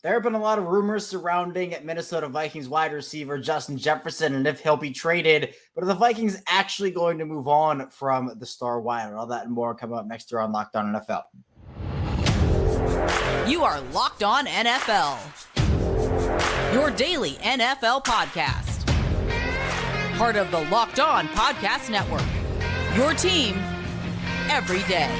There have been a lot of rumors surrounding Minnesota Vikings wide receiver Justin Jefferson and if he'll be traded. But are the Vikings actually going to move on from the star wide? All that and more coming up next year on Locked On NFL. You are Locked On NFL, your daily NFL podcast. Part of the Locked On Podcast Network, your team every day.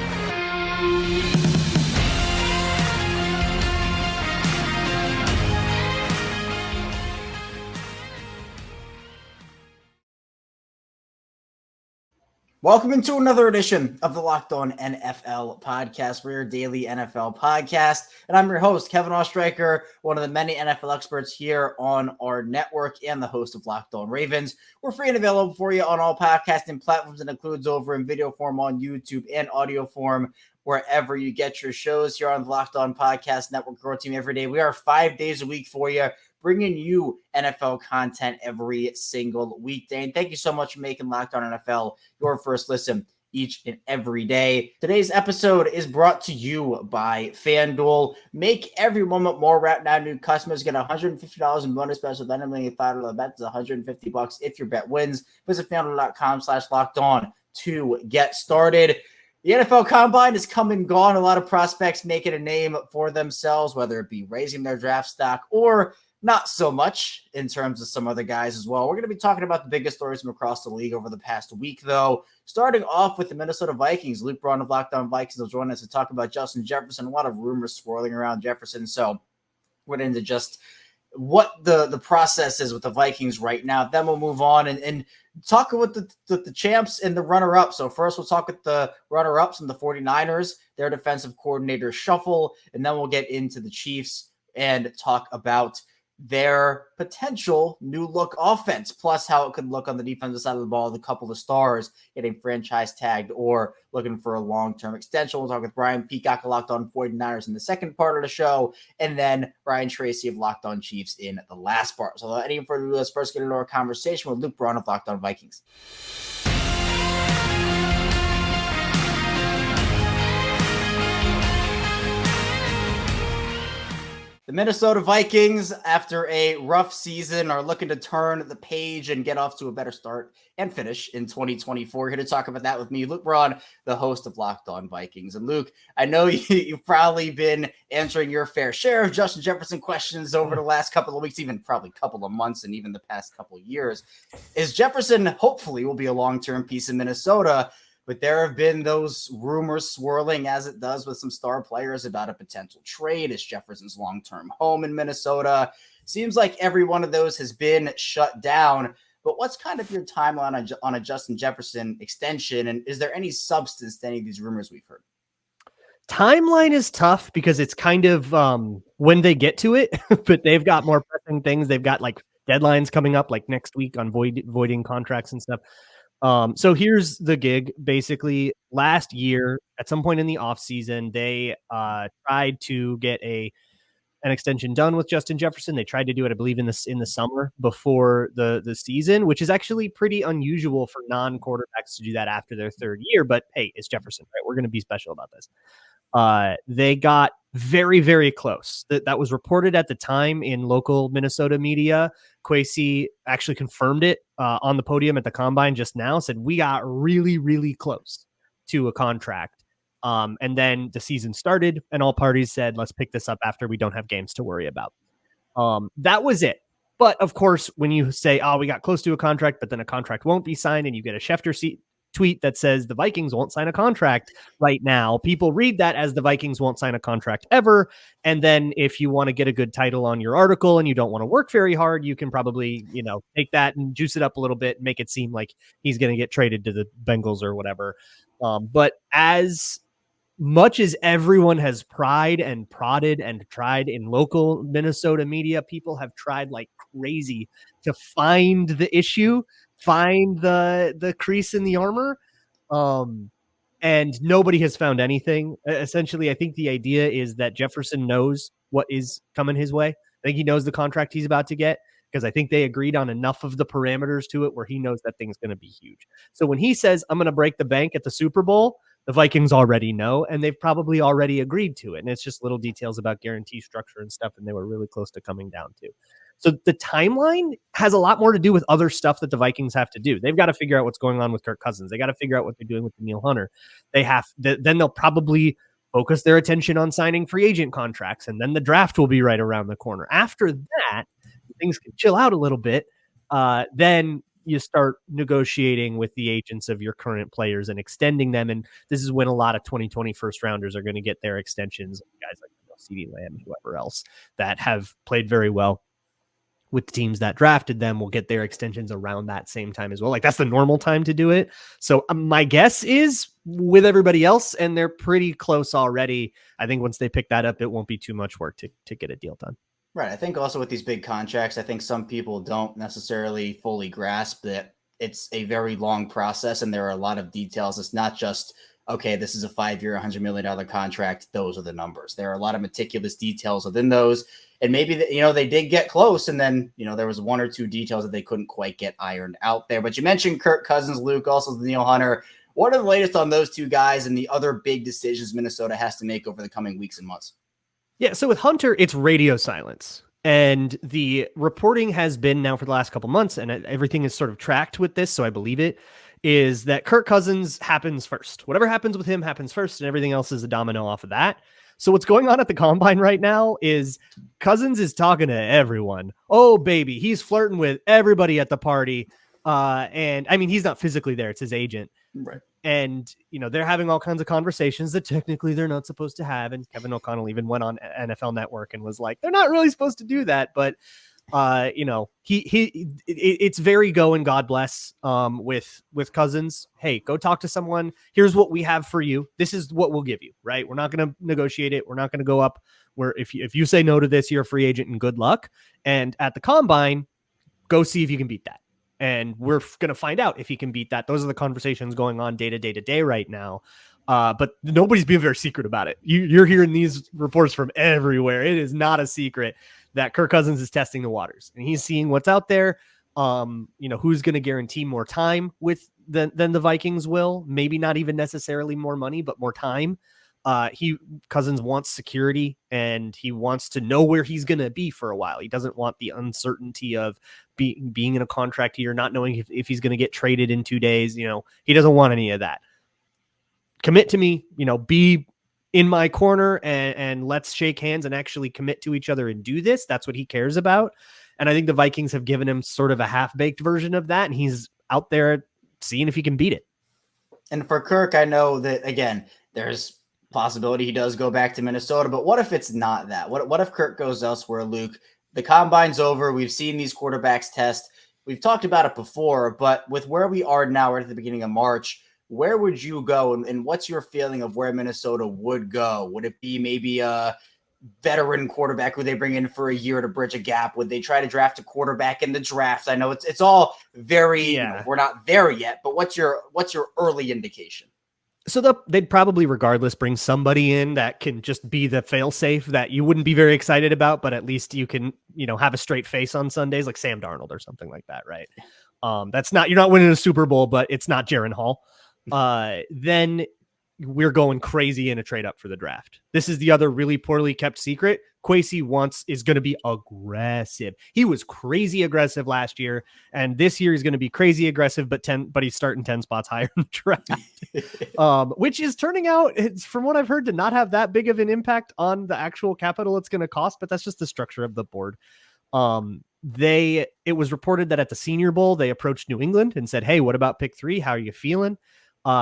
Welcome into another edition of the Locked On NFL podcast. We're your daily NFL podcast, and I'm your host, Kevin Ostreicher, one of the many NFL experts here on our network and the host of Locked On Ravens. We're free and available for you on all podcasting platforms and includes over in video form on YouTube and audio form wherever you get your shows here on the Locked On Podcast Network, your team every day. We are 5 days a week for you, bringing you NFL content every single weekday. And thank you so much for making Locked On NFL your first listen each and every day. Today's episode is brought to you by FanDuel. Make every moment more right now. New customers get $150 in bonus bets with any $5 bet. It's $150 if your bet wins. Visit FanDuel.com/locked-on to get started. The NFL Combine is come and gone. A lot of prospects making a name for themselves, whether it be raising their draft stock or not so much in terms of some other guys as well. We're going to be talking about the biggest stories from across the league over the past week, though. Starting off with the Minnesota Vikings. Luke Braun of Locked On Vikings will join us to talk about Justin Jefferson. A lot of rumors swirling around Jefferson, so we're going into just what the process is with the Vikings right now. Then we'll move on and talk about the champs and the runner-up. So first we'll talk with the runner-ups and the 49ers, their defensive coordinator shuffle, and then we'll get into the Chiefs and talk about their potential new look offense, plus how it could look on the defensive side of the ball, the couple of stars getting franchise tagged or looking for a long-term extension. We'll talk with Brian Peacock of Locked On 49ers in the second part of the show, and then Brian Tracy of Locked On Chiefs in the last part. So without any further ado, let's first get into our conversation with Luke Braun of Locked On Vikings. The Minnesota Vikings, after a rough season, are looking to turn the page and get off to a better start and finish in 2024. Here to talk about that with me, Luke Braun, the host of Locked On Vikings. And Luke, I know you've probably been answering your fair share of Justin Jefferson questions over the last couple of weeks, even probably couple of months and even the past couple of years. Is Jefferson hopefully will be a long-term piece in Minnesota? But there have been those rumors swirling, as it does with some star players, about a potential trade. Is Jefferson's long-term home in Minnesota? Seems like every one of those has been shut down. But what's kind of your timeline on a Justin Jefferson extension? And is there any substance to any of these rumors we've heard? Timeline is tough because it's kind of when they get to it, but they've got more pressing things. They've got like deadlines coming up like next week on voiding contracts and stuff. So here's the gig. Basically, last year, at some point in the offseason, they tried to get an extension done with Justin Jefferson. They tried to do it, I believe, in the summer before the season, which is actually pretty unusual for non-quarterbacks to do that after their third year. But hey, it's Jefferson, right? We're going to be special about this. They got very, very close. That was reported at the time in local Minnesota media. Kwesi actually confirmed it on the podium at the Combine just now, said we got really, really close to a contract. And then the season started and all parties said, let's pick this up after we don't have games to worry about. That was it. But of course, when you say, we got close to a contract, but then a contract won't be signed and you get a Schefter tweet that says the Vikings won't sign a contract right now, people read that as the Vikings won't sign a contract ever. And then if you want to get a good title on your article and you don't want to work very hard, you can probably, take that and juice it up a little bit and make it seem like he's going to get traded to the Bengals or whatever. But as much as everyone has pried and prodded and tried in local Minnesota media, people have tried like crazy to find the issue, find the crease in the armor. And nobody has found anything. Essentially, I think the idea is that Jefferson knows what is coming his way. I think he knows the contract he's about to get because I think they agreed on enough of the parameters to it where he knows that thing's going to be huge. So when he says, I'm going to break the bank at the Super Bowl, the Vikings already know, and they've probably already agreed to it. And it's just little details about guarantee structure and stuff, and they were really close to coming down to. So the timeline has a lot more to do with other stuff that the Vikings have to do. They've got to figure out what's going on with Kirk Cousins. They got to figure out what they're doing with Danielle Hunter. Then they'll probably focus their attention on signing free agent contracts, and then the draft will be right around the corner. After that, things can chill out a little bit. Then you start negotiating with the agents of your current players and extending them. And this is when a lot of 2020 first rounders are going to get their extensions. Guys like CeeDee Lamb and whoever else that have played very well with the teams that drafted them will get their extensions around that same time as well. Like that's the normal time to do it. So my guess is with everybody else, and they're pretty close already. I think once they pick that up, it won't be too much work to get a deal done. Right. I think also with these big contracts, I think some people don't necessarily fully grasp that it's a very long process and there are a lot of details. It's not just, okay, this is a 5-year, $100 million contract. Those are the numbers. There are a lot of meticulous details within those. And maybe, they did get close and then, there was one or two details that they couldn't quite get ironed out there. But you mentioned Kirk Cousins, Luke, also Danielle Hunter. What are the latest on those two guys and the other big decisions Minnesota has to make over the coming weeks and months? Yeah, so with Hunter, it's radio silence. And the reporting has been now for the last couple months, and everything is sort of tracked with this, so I believe it, is that Kirk Cousins happens first. Whatever happens with him happens first, and everything else is a domino off of that. So what's going on at the Combine right now is Cousins is talking to everyone. Oh, baby, he's flirting with everybody at the party. And I mean, he's not physically there. It's his agent. Right. And, they're having all kinds of conversations that technically they're not supposed to have. And Kevin O'Connell even went on NFL Network and was like, they're not really supposed to do that. But, it's very go and God bless with Cousins. Hey, go talk to someone. Here's what we have for you. This is what we'll give you, right? We're not going to negotiate it. We're not going to go up where if you say no to this, you're a free agent and good luck. And at the Combine, go see if you can beat that. And we're going to find out if he can beat that. Those are the conversations going on day to day right now. But nobody's being very secret about it. You're hearing these reports from everywhere. It is not a secret that Kirk Cousins is testing the waters and he's seeing what's out there. Who's going to guarantee more time than the Vikings will. Maybe not even necessarily more money, but more time. Cousins wants security and he wants to know where he's going to be for a while. He doesn't want the uncertainty of being in a contract year, not knowing if he's going to get traded in 2 days. He doesn't want any of that. Commit to me, be in my corner and let's shake hands and actually commit to each other and do this. That's what he cares about. And I think the Vikings have given him sort of a half-baked version of that. And he's out there seeing if he can beat it. And for Kirk, I know that, again, there's possibility he does go back to Minnesota, but what if it's not that? What if Kirk goes elsewhere, Luke? The Combine's over. We've seen these quarterbacks test. We've talked about it before, but with where we are now, right at the beginning of March, where would you go? And what's your feeling of where Minnesota would go? Would it be maybe a veteran quarterback who they bring in for a year to bridge a gap? Would they try to draft a quarterback in the draft? I know it's all very, we're not there yet, but what's your early indication? So they'd probably regardless bring somebody in that can just be the fail-safe that you wouldn't be very excited about, but at least you can, have a straight face on Sundays, like Sam Darnold or something like that, right? You're not winning a Super Bowl, but it's not Jaron Hall. Then we're going crazy in a trade up for the draft. This is the other really poorly kept secret. Kwesi is going to be aggressive. He was crazy aggressive last year, and this year he's going to be crazy aggressive, but he's starting 10 spots higher in the draft, which is turning out, from what I've heard, to not have that big of an impact on the actual capital it's going to cost, but that's just the structure of the board. It was reported that at the Senior Bowl, they approached New England and said, hey, what about pick 3? How are you feeling?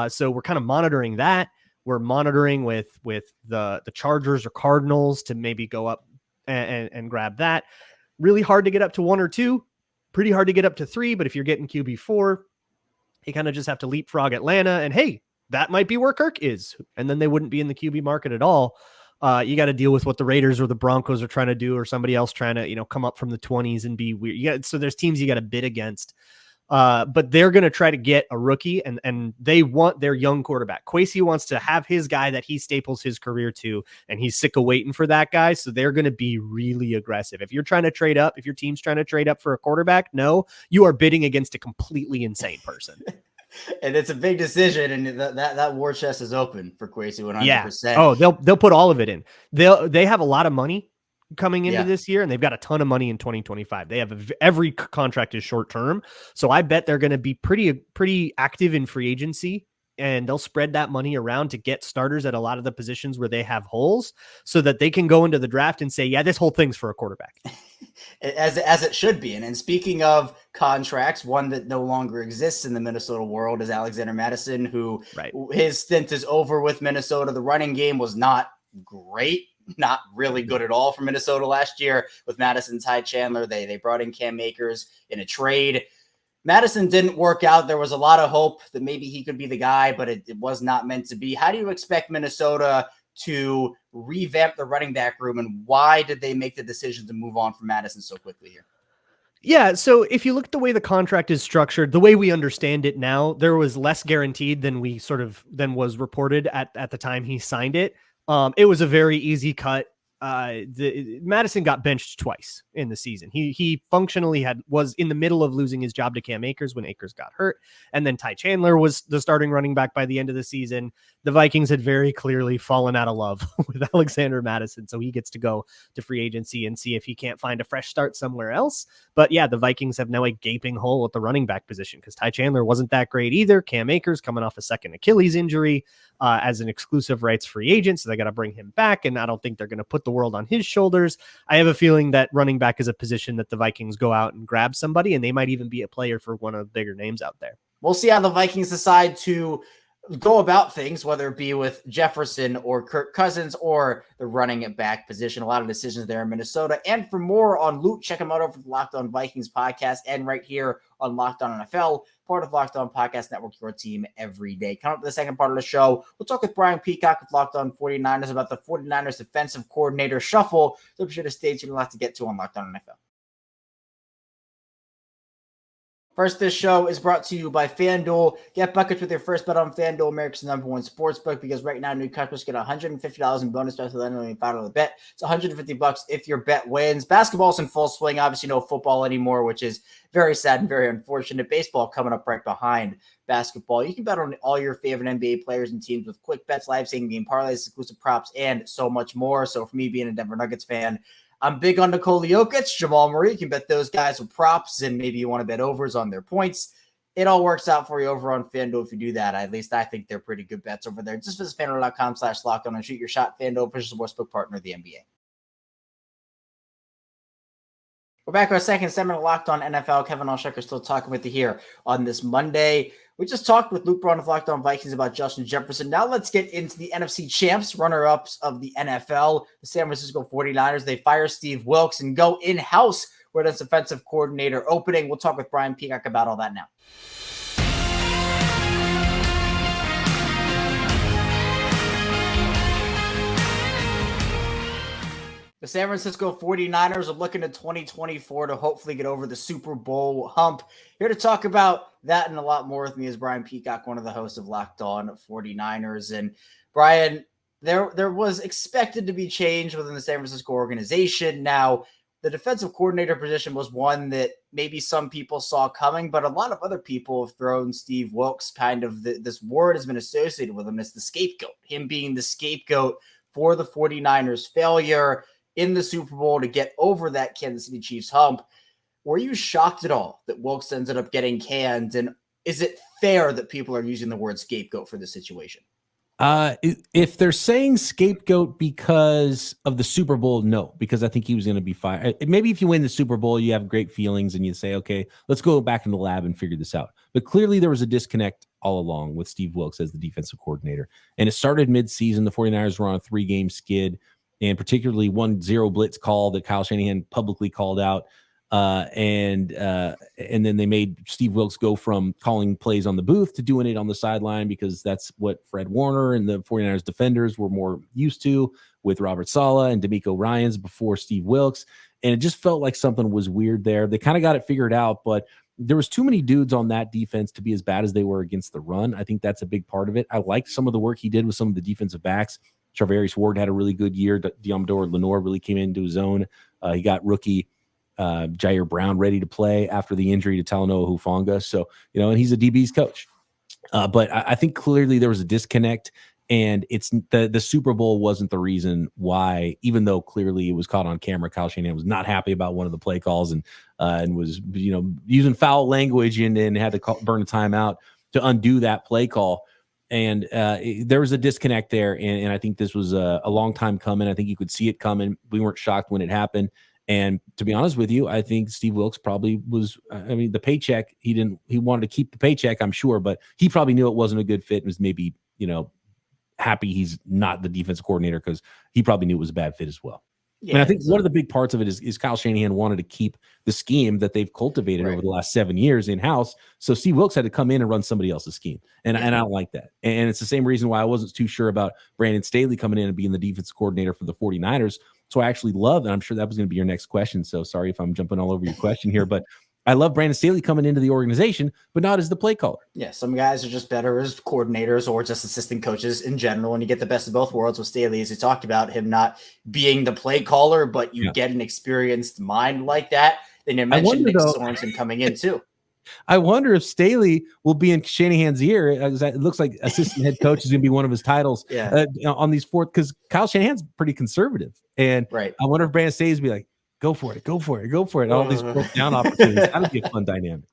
So we're kind of monitoring that. We're monitoring with the Chargers or Cardinals to maybe go up and grab that. Really hard to get up to 1 or 2. Pretty hard to get up to 3. But if you're getting QB4, you kind of just have to leapfrog Atlanta. And hey, that might be where Kirk is. And then they wouldn't be in the QB market at all. You got to deal with what the Raiders or the Broncos are trying to do, or somebody else trying to, come up from the 20s and be weird. So there's teams you got to bid against. But they're going to try to get a rookie and they want their young quarterback. Kwesi wants to have his guy that he staples his career to, and he's sick of waiting for that guy. So they're going to be really aggressive. If you're trying to trade up, if your team's trying to trade up for a quarterback, no, you are bidding against a completely insane person. And it's a big decision, and that war chest is open for Tracy 100%. Yeah. Oh, they'll put all of it in. They have a lot of money coming into this year, and they've got a ton of money in 2025. They have every contract is short term, so I bet they're going to be pretty active in free agency, and they'll spread that money around to get starters at a lot of the positions where they have holes, so that they can go into the draft and say, yeah, this whole thing's for a quarterback. As it should be. And speaking of contracts, one that no longer exists in the Minnesota world is Alexander Mattison, who his stint is over with Minnesota. The running game was not great, not really good at all for Minnesota last year with Madison, Ty Chandler. They brought in Cam Akers in a trade. Madison didn't work out. There was a lot of hope that maybe he could be the guy, but it was not meant to be. How do you expect Minnesota to revamp the running back room, and why did they make the decision to move on from Madison so quickly here? Yeah, so if you look at the way the contract is structured, the way we understand it now, there was less guaranteed than was reported at the time he signed it. It was a very easy cut. Madison got benched twice in the season. He functionally was in the middle of losing his job to Cam Akers when Akers got hurt, and then Ty Chandler was the starting running back by the end of the season. The Vikings had very clearly fallen out of love with Alexander Mattison, so he gets to go to free agency and see if he can't find a fresh start somewhere else. But yeah, the Vikings have now a gaping hole at the running back position because Ty Chandler wasn't that great either. Cam Akers coming off a second Achilles injury as an exclusive rights free agent, so they got to bring him back, and I don't think they're going to put the world on his shoulders. I have a feeling that running back is a position that the Vikings go out and grab somebody, and they might even be a player for one of the bigger names out there. We'll see how the Vikings decide to go about things, whether it be with Jefferson or Kirk Cousins or the running back position. A lot of decisions there in Minnesota. And for more on Loot, check them out over the Locked On Vikings podcast and right here on Locked On NFL, part of Locked On Podcast Network, your team every day. Coming up to the second part of the show, we'll talk with Brian Peacock of Locked On 49ers about the 49ers defensive coordinator shuffle. So be sure to stay tuned. We'll have to get to on Locked On NFL. First, this show is brought to you by FanDuel. Get buckets with your first bet on FanDuel, America's #1 sportsbook, because right now new customers get $150 in bonus bets with any $5 bet. It's $150 if your bet wins. Basketball's in full swing. Obviously, no football anymore, which is very sad and very unfortunate. Baseball coming up right behind basketball. You can bet on all your favorite NBA players and teams with quick bets, live same-game parlays, exclusive props, and so much more. So for me, being a Denver Nuggets fan, I'm big on Nikola Jokic, Jamal Murray. You can bet those guys with props, and maybe you want to bet overs on their points. It all works out for you over on FanDuel if you do that. At least I think they're pretty good bets over there. Just visit FanDuel.com/lockedon and shoot your shot. FanDuel, official sportsbook partner of the NBA. We're back with our second segment of Locked On NFL. Kevin Allshecker still talking with you here on this Monday. We just talked with Luke Braun of Locked On Vikings about Justin Jefferson. Now let's get into the NFC champs, runner-ups of the NFL, the San Francisco 49ers. They fire Steve Wilks and go in-house with its offensive coordinator opening. We'll talk with Brian Peacock about all that now. The San Francisco 49ers are looking to 2024 to hopefully get over the Super Bowl hump. Here to talk about that and a lot more with me is Brian Peacock, one of the hosts of Locked On 49ers. And Brian, there was expected to be change within the San Francisco organization. Now, the defensive coordinator position was one that maybe some people saw coming, but a lot of other people have thrown Steve Wilks this word has been associated with him as the scapegoat, him being the scapegoat for the 49ers failure in the Super Bowl to get over that Kansas City Chiefs hump. Were you shocked at all that Wilks ended up getting canned? And is it fair that people are using the word scapegoat for the situation? If they're saying scapegoat because of the Super Bowl, no, because I think he was going to be fired. Maybe if you win the Super Bowl, you have great feelings and you say, okay, let's go back in the lab and figure this out. But clearly there was a disconnect all along with Steve Wilks as the defensive coordinator. And it started mid-season. The 49ers were on a 3-game skid, and particularly 1-0 blitz call that Kyle Shanahan publicly called out. And then they made Steve Wilks go from calling plays on the booth to doing it on the sideline, because that's what Fred Warner and the 49ers defenders were more used to with Robert Saleh and DeMeco Ryans before Steve Wilks. And it just felt like something was weird there. They kind of got it figured out, but there was too many dudes on that defense to be as bad as they were against the run. I think that's a big part of it. I liked some of the work he did with some of the defensive backs. Charvarius Ward had a really good year. Deommodore Lenoir really came into his own. He got rookie Jair Brown ready to play after the injury to Talanoa Hufanga. So, and he's a DB's coach. But I think clearly there was a disconnect, and it's the Super Bowl wasn't the reason why, even though clearly it was caught on camera. Kyle Shanahan was not happy about one of the play calls and was using foul language and had to burn a timeout to undo that play call. And there was a disconnect there, and I think this was a long time coming. I think you could see it coming. We weren't shocked when it happened. And to be honest with you, I think Steve Wilkes probably was. I mean, the paycheck he wanted to keep the paycheck, I'm sure, but he probably knew it wasn't a good fit and was maybe happy he's not the defensive coordinator because he probably knew it was a bad fit as well. Yeah, and I think one of the big parts of it is Kyle Shanahan wanted to keep the scheme that they've cultivated over the last 7 years in-house. So Steve Wilkes had to come in and run somebody else's scheme. And I don't like that. And it's the same reason why I wasn't too sure about Brandon Staley coming in and being the defensive coordinator for the 49ers. So I actually love, and I'm sure that was going to be your next question. So sorry if I'm jumping all over your question here, but I love Brandon Staley coming into the organization, but not as the play caller. Yeah, some guys are just better as coordinators or just assistant coaches in general, and you get the best of both worlds with Staley, as he talked about him not being the play caller, but you get an experienced mind like that. Then you mentioned Nick Sorensen coming in too. I wonder if Staley will be in Shanahan's ear. It looks like assistant head coach is going to be one of his titles on these fourth, because Kyle Shanahan's pretty conservative. And I wonder if Brandon Staley's be like, go for it. All these fourth down opportunities. That would be a fun dynamic.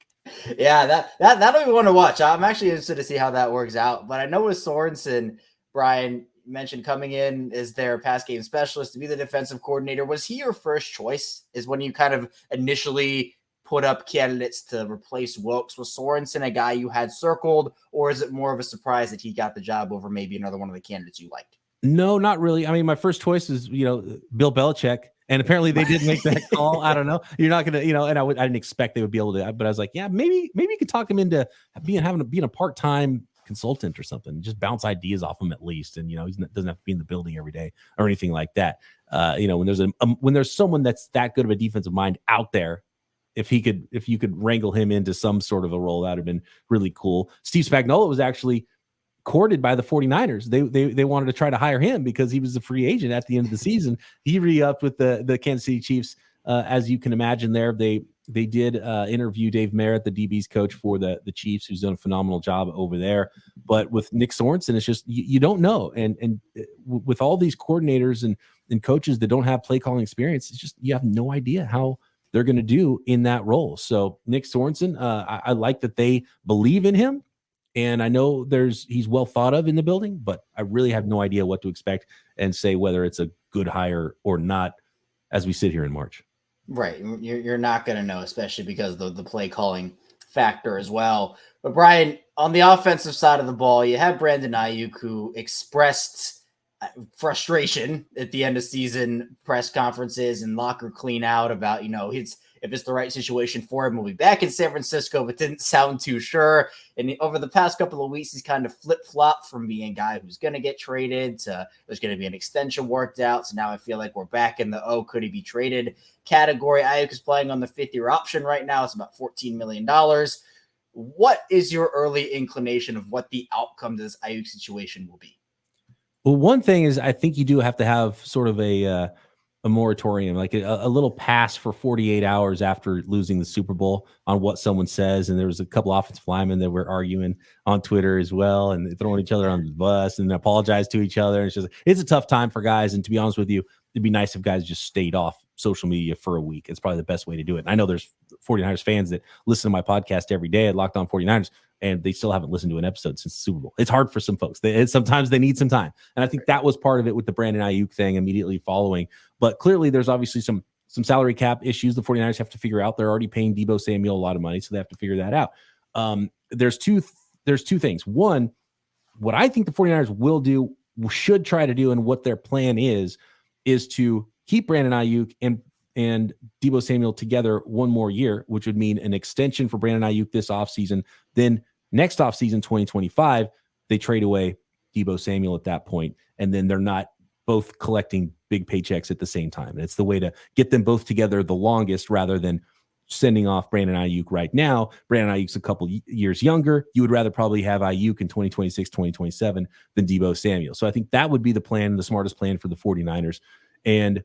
Yeah, that'll be one to watch. I'm actually interested to see how that works out. But I know with Sorensen, Brian mentioned coming in as their pass game specialist to be the defensive coordinator. Was he your first choice? Is when you kind of initially put up candidates to replace Wilkes? Was Sorensen a guy you had circled, or is it more of a surprise that he got the job over maybe another one of the candidates you liked? No, not really. I mean, my first choice is, Bill Belichick. And apparently they did make that call. I don't know. You're not going to, and I didn't expect they would be able to, but I was like, yeah, maybe you could talk him into being a part-time consultant or something, just bounce ideas off him at least. And, he doesn't have to be in the building every day or anything like that. When there's someone that's that good of a defensive mind out there, if you could wrangle him into some sort of a role, that would have been really cool. Steve Spagnuolo was actually courted by the 49ers. They wanted to try to hire him because he was a free agent at the end of the season. He re-upped with the Kansas City Chiefs. As you can imagine there, they did interview Dave Merritt, the DB's coach for the Chiefs, who's done a phenomenal job over there. But with Nick Sorensen, it's just, you don't know. And with all these coordinators and coaches that don't have play calling experience, it's just, you have no idea how they're going to do in that role. So Nick Sorensen, I like that they believe in him. And I know he's well thought of in the building, but I really have no idea what to expect and say whether it's a good hire or not as we sit here in March. Right. You're not going to know, especially because of the play calling factor as well. But Brian, on the offensive side of the ball, you have Brandon Ayuk, who expressed frustration at the end of season press conferences and locker clean out about, if it's the right situation for him, we'll be back in San Francisco, but didn't sound too sure. And over the past couple of weeks, he's kind of flip-flopped from being a guy who's going to get traded to there's going to be an extension worked out. So now I feel like we're back in the, could he be traded category. Ayuk is playing on the 5th-year option right now. It's about $14 million. What is your early inclination of what the outcome of this Ayuk situation will be? Well, one thing is I think you do have to have sort of a moratorium, like a little pass for 48 hours after losing the Super Bowl on what someone says. And there was a couple offensive linemen that were arguing on Twitter as well and throwing each other on the bus and apologize to each other. And it's a tough time for guys. And to be honest with you, it'd be nice if guys just stayed off social media for a week. It's probably the best way to do it. And I know there's 49ers fans that listen to my podcast every day at Locked On 49ers, and they still haven't listened to an episode since the Super Bowl. It's hard for some folks. Sometimes they need some time. And I think that was part of it with the Brandon Ayuk thing immediately following. But clearly there's obviously some salary cap issues the 49ers have to figure out. They're already paying Deebo Samuel a lot of money, so they have to figure that out. There's two things. One, what I think the 49ers should try to do, and what their plan is to keep Brandon Ayuk and Deebo Samuel together one more year, which would mean an extension for Brandon Ayuk this offseason. Then next offseason, 2025, they trade away Deebo Samuel at that point, and then they're not both collecting big paychecks at the same time. And it's the way to get them both together the longest, rather than sending off Brandon Ayuk right now. Brandon Ayuk's a couple years younger. You would rather probably have Ayuk in 2026, 2027 than Deebo Samuel. So I think that would be the plan, the smartest plan for the 49ers. And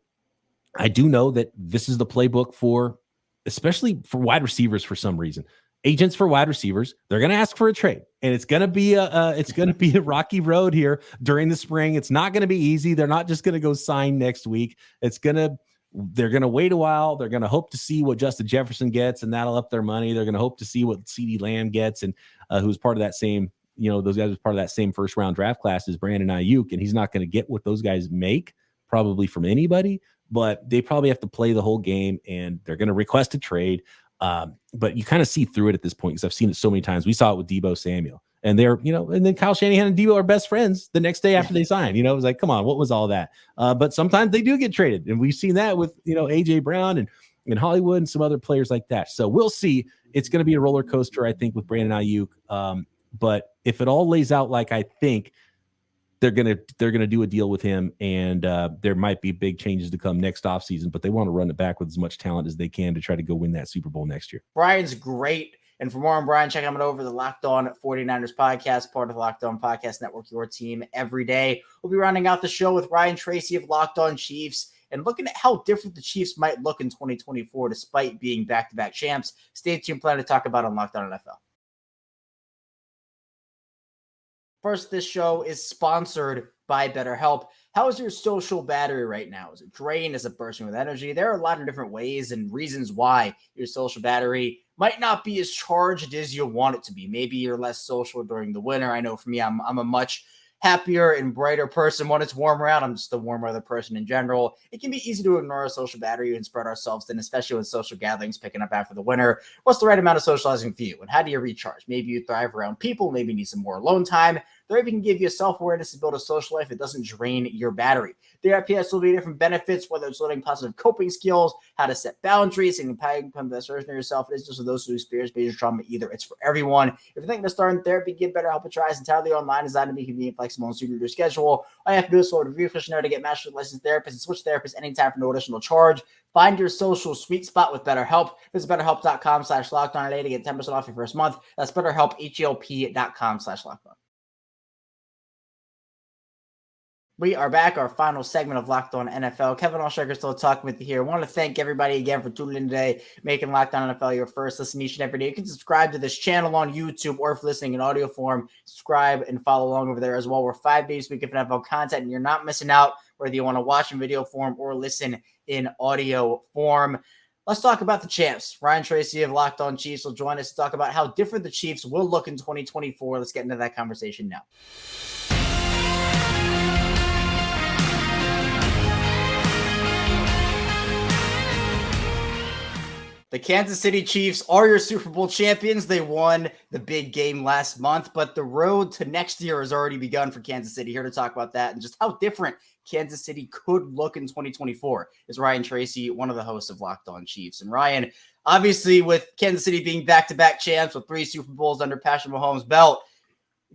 I do know that this is the playbook especially for wide receivers for some reason. Agents for wide receivers, they're going to ask for a trade. and it's gonna be a rocky road here during the spring. It's not gonna be easy. They're not just gonna go sign next week. They're gonna wait a while. They're gonna hope to see what Justin Jefferson gets, and that'll up their money. They're gonna hope to see what CeeDee Lamb gets, and who's part of that same, those guys are part of that same first round draft class as Brandon Ayuk, and he's not going to get what those guys make probably from anybody, but they probably have to play the whole game, and they're going to request a trade. But you kind of see through it at this point, because I've seen it so many times. We saw it with Deebo Samuel, and and then Kyle Shanahan and Deebo are best friends the next day after they sign. It was like, come on, what was all that? But sometimes they do get traded, and we've seen that with AJ Brown and Hollywood and some other players like that. So we'll see. It's going to be a roller coaster, I think, with Brandon Ayuk. But if it all lays out like I think, they're gonna do a deal with him, and there might be big changes to come next offseason, but they want to run it back with as much talent as they can to try to go win that Super Bowl next year. Brian's great. And for more on Brian, check him out over the Locked On 49ers podcast, part of the Locked On Podcast Network, your team every day. We'll be rounding out the show with Ryan Tracy of Locked On Chiefs and looking at how different the Chiefs might look in 2024 despite being back-to-back champs. Stay tuned, plenty to talk about on Locked On NFL. First, this show is sponsored by BetterHelp. How is your social battery right now? Is it drained? Is it bursting with energy? There are a lot of different ways and reasons why your social battery might not be as charged as you want it to be. Maybe you're less social during the winter. I know for me, I'm a much happier and brighter person when it's warmer out. I'm just a warm weather person in general. It can be easy to ignore our social battery and spread ourselves thin, especially with social gatherings picking up after the winter. What's the right amount of socializing for you? And how do you recharge? Maybe you thrive around people, maybe you need some more alone time. They're even give you self-awareness to build a social life that doesn't drain your battery. The RPS will be different benefits, whether it's learning positive coping skills, how to set boundaries, and become the best version of yourself. It is just for those who experience major trauma either. It's for everyone. If you're thinking of starting therapy, give BetterHelp a try. It's entirely online, designed to be convenient, flexible, and suited to your schedule. All you have to do is load a review questionnaire to get matched with a licensed therapist and switch therapists anytime for no additional charge. Find your social sweet spot with BetterHelp. Visit BetterHelp.com/LockedOn today to get 10% off your first month. That's BetterHelp, HELP.com/LockedOn. We are back, our final segment of Locked On NFL. Kevin Oestreicher still talking with you here. I want to thank everybody again for tuning in today, making Locked On NFL your first listen each and every day. You can subscribe to this channel on YouTube, or if listening in audio form, subscribe and follow along over there as well. We're 5 days a week of NFL content, and you're not missing out whether you want to watch in video form or listen in audio form. Let's talk about the champs. Ryan Tracy of Locked On Chiefs will join us to talk about how different the Chiefs will look in 2024. Let's get into that conversation now. The Kansas City Chiefs are your Super Bowl champions. They won the big game last month, but the road to next year has already begun for Kansas City. Here to talk about that and just how different Kansas City could look in 2024 is Ryan Tracy, one of the hosts of Locked On Chiefs. And Ryan, obviously with Kansas City being back-to-back champs with 3 Super Bowls under Patrick Mahomes' belt,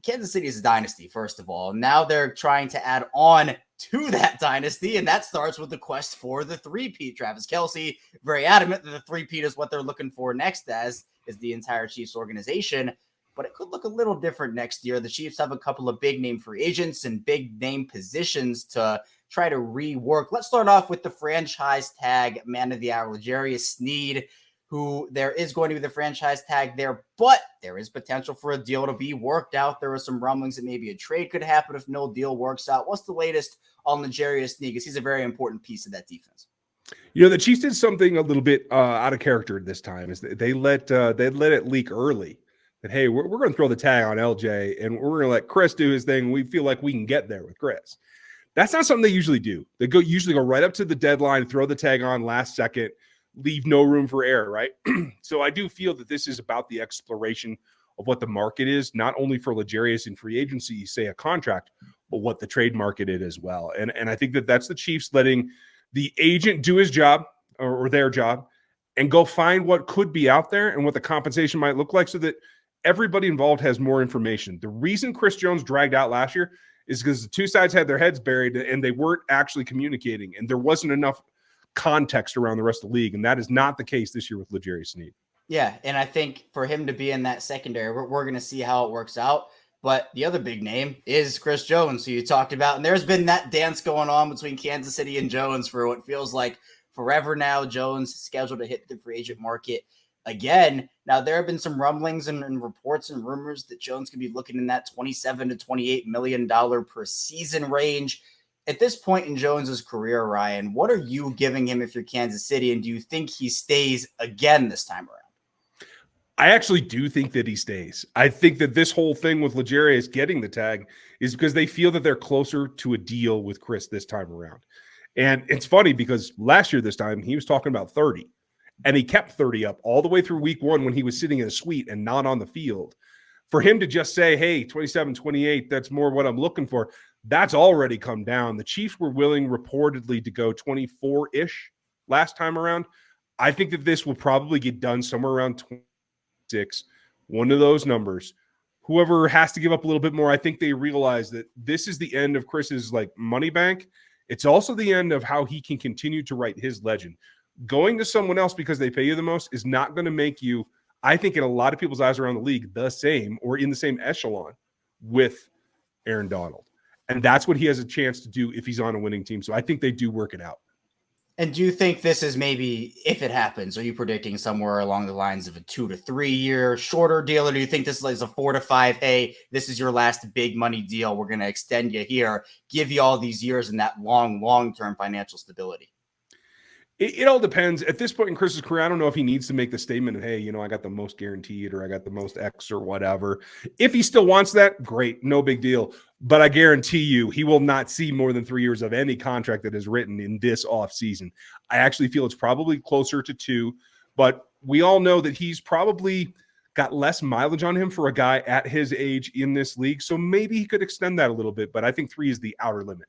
Kansas City is a dynasty, first of all. Now they're trying to add on to that dynasty, and that starts with the quest for the three-peat. Travis Kelce, very adamant that the three-peat is what they're looking for next, as is the entire Chiefs organization. But it could look a little different next year. The Chiefs have a couple of big-name free agents and big-name positions to try to rework. Let's start off with the franchise tag man of the hour, L'Jarius Sneed, who there is going to be the franchise tag there, but there is potential for a deal to be worked out. There are some rumblings that maybe a trade could happen if no deal works out. What's the latest on L'Jarius Sneed? Because he's a very important piece of that defense. The Chiefs did something a little bit out of character this time. Is they let it leak early that, hey, we're going to throw the tag on LJ and we're going to let Chris do his thing. We feel like we can get there with Chris. That's not something they usually do. They usually go right up to the deadline, throw the tag on last second, leave no room for error, right? So I do feel that this is about the exploration of what the market is, not only for L'Jarius in free agency, say a contract, but what the trade market is as well. And I think that that's the Chiefs letting the agent do his job or their job and go find what could be out there and what the compensation might look like so that everybody involved has more information. The reason Chris Jones dragged out last year is because the two sides had their heads buried and they weren't actually communicating, and there wasn't enough context around the rest of the league, and that is not the case this year with L'Jarius Sneed. Yeah, and I think for him to be in that secondary, we're going to see how it works out. But the other big name is Chris Jones, who you talked about, and there's been that dance going on between Kansas City and Jones for what feels like forever now. Jones scheduled to hit the free agent market again. Now, there have been some rumblings and reports and rumors that Jones could be looking in that $27 to $28 million per season range. At this point in Jones's career, Ryan, what are you giving him if you're Kansas City? And do you think he stays again this time around? I actually do think that he stays. I think that this whole thing with L'Jarius getting the tag is because they feel that they're closer to a deal with Chris this time around. And it's funny because last year this time he was talking about 30, and he kept 30 up all the way through week 1 when he was sitting in a suite and not on the field. For him to just say, hey, 27, 28, that's more what I'm looking for, that's already come down. The Chiefs were willing reportedly to go 24-ish last time around. I think that this will probably get done somewhere around 26, one of those numbers. Whoever has to give up a little bit more, I think they realize that this is the end of Chris's money bank. It's also the end of how he can continue to write his legend. Going to someone else because they pay you the most is not going to make you, I think, in a lot of people's eyes around the league, the same or in the same echelon with Aaron Donald. And that's what he has a chance to do if he's on a winning team. So I think they do work it out. And do you think this is maybe, if it happens, are you predicting somewhere along the lines of a 2 to 3 year shorter deal? Or do you think this is a 4 to 5, hey, this is your last big money deal, we're going to extend you here, give you all these years and that long-term financial stability? It all depends. At this point in Chris's career, I don't know if he needs to make the statement of, hey, I got the most guaranteed or I got the most X or whatever. If he still wants that, great, no big deal. But I guarantee you he will not see more than 3 years of any contract that is written in this offseason. I actually feel it's probably closer to 2, but we all know that he's probably got less mileage on him for a guy at his age in this league. So maybe he could extend that a little bit, but I think 3 is the outer limit.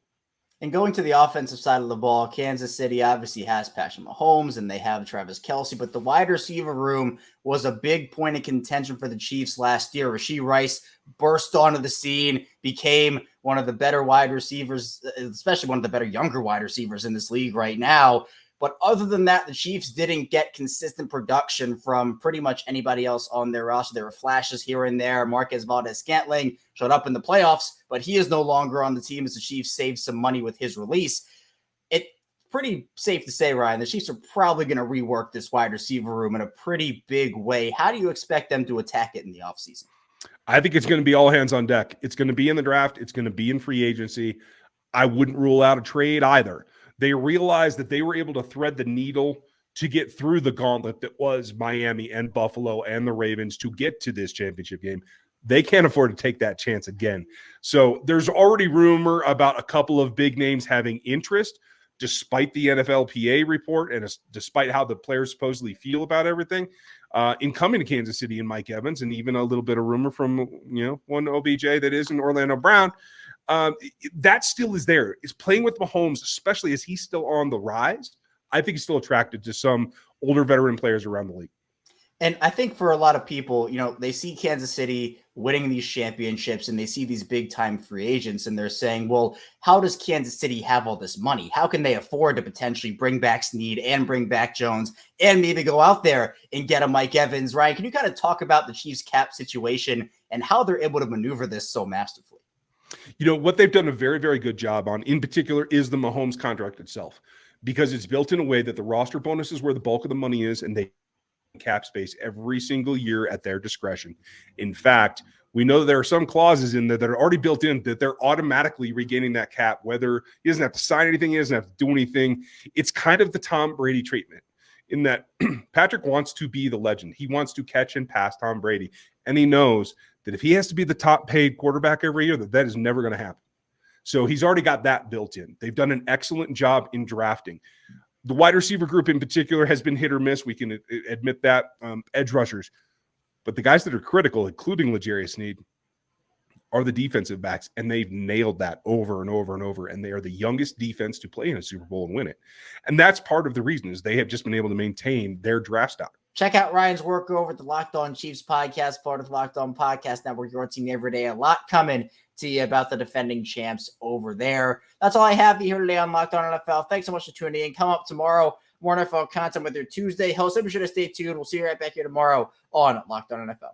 And going to the offensive side of the ball, Kansas City obviously has Patrick Mahomes and they have Travis Kelce, but the wide receiver room was a big point of contention for the Chiefs last year. Rashee Rice burst onto the scene, became one of the better wide receivers, especially one of the better younger wide receivers in this league right now. But other than that, the Chiefs didn't get consistent production from pretty much anybody else on their roster. There were flashes here and there. Marquez Valdes-Scantling showed up in the playoffs, but he is no longer on the team as the Chiefs saved some money with his release. It's pretty safe to say, Ryan, the Chiefs are probably going to rework this wide receiver room in a pretty big way. How do you expect them to attack it in the offseason? I think it's going to be all hands on deck. It's going to be in the draft. It's going to be in free agency. I wouldn't rule out a trade either. They realized that they were able to thread the needle to get through the gauntlet that was Miami and Buffalo and the Ravens to get to this championship game. They can't afford to take that chance again. So there's already rumor about a couple of big names having interest, despite the NFLPA report and despite how the players supposedly feel about everything, in coming to Kansas City and Mike Evans, and even a little bit of rumor from one OBJ that isn't Orlando Brown. That still is there. Is playing with Mahomes, especially as he's still on the rise. I think he's still attracted to some older veteran players around the league. And I think for a lot of people, they see Kansas City winning these championships and they see these big time free agents and they're saying, well, how does Kansas City have all this money? How can they afford to potentially bring back Snead and bring back Jones and maybe go out there and get a Mike Evans? Ryan, can you kind of talk about the Chiefs cap situation and how they're able to maneuver this so masterfully? What they've done a very, very good job on in particular is the Mahomes contract itself, because it's built in a way that the roster bonus is where the bulk of the money is, and they cap space every single year at their discretion. In fact, we know that there are some clauses in there that are already built in that they're automatically regaining that cap, whether he doesn't have to sign anything, he doesn't have to do anything. It's kind of the Tom Brady treatment in that Patrick wants to be the legend. He wants to catch and pass Tom Brady. And he knows that if he has to be the top paid quarterback every year, that is never going to happen. So he's already got that built in. They've done an excellent job in drafting. The wide receiver group in particular has been hit or miss. We can admit that. Edge rushers. But the guys that are critical, including L'Jarius Snead, are the defensive backs, and they've nailed that over and over and over, and they are the youngest defense to play in a Super Bowl and win it. And that's part of the reason is they have just been able to maintain their draft stock. Check out Ryan's work over at the Locked On Chiefs podcast, part of the Locked On Podcast Network, your team every day. A lot coming to you about the defending champs over there. That's all I have here today on Locked On NFL. Thanks so much for tuning in. Come up tomorrow, more NFL content with your Tuesday host. So be sure to stay tuned. We'll see you right back here tomorrow on Locked On NFL.